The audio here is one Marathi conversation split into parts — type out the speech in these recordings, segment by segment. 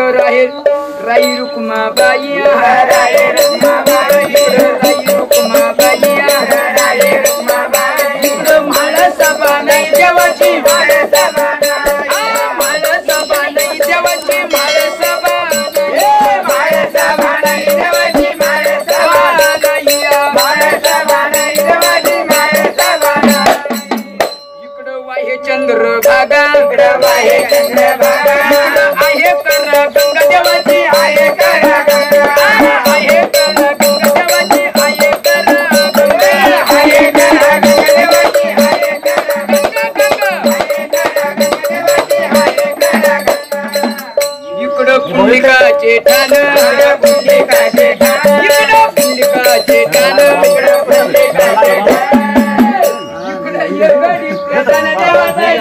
राही राई रुक्माबाई राई रुक्माबाई राई रुक्माबाई राई रुक्माबाई माळसभा नाही देवाची माळसभा माळसभा नाही देवाची माळसभा माळसभा नाही देवाची माळसभा नाही माळसभा नाही देवाची माळसभा इकडं वाहे चंद्रभागा इकडं वाहे चंद्रभागा आहे कर गंगा देवाची आहे कर गंगा आहे कर गंगा देवाची आहे कर गंगा आहे कर गंगा देवाची आहे कर गंगा गंगा आहे कर गंगा देवाची आहे कर इकडं पुंडलिकाचे ठाण पुंडलिकाचे ठाण इकडं पुंडलिकाचे ठाण इकडं पुंडलिकाचे ठाण इकडं येगडी प्रधान देवाचा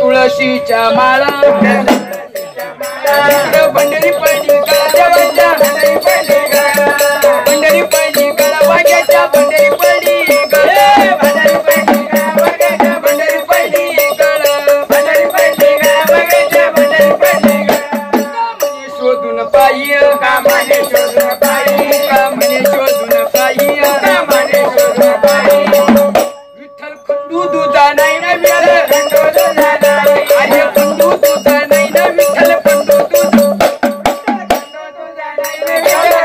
तुळशीच्या माळा पंढरी पडली काळा देवाच्या पंढरी पडली काळा वाघ्याच्या पंढरी पडली काळा पंढरी पडली काळा वाघ्याच्या पंढरी पडली काळा पंढरी पडली काळा वाघ्याच्या पंढरी पडली कामने शोधून पायी कामने शोधून पायी कामने शोधून पायी कामने शोधून पायी विठ्ठल खंडू दुधा नाही ना विठ्ठल खंडू दुधा नाही अरे खंडू दुधा नाही ना विठ्ठल खंडू दुधा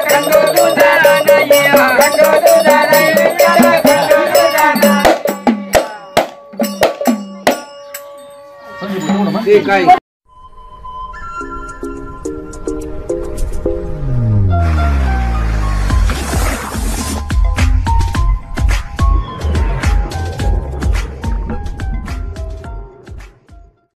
खंडू दुधा नाही खंडू दुधा नाही विठ्ठल खंडू दुधा नाही ते काय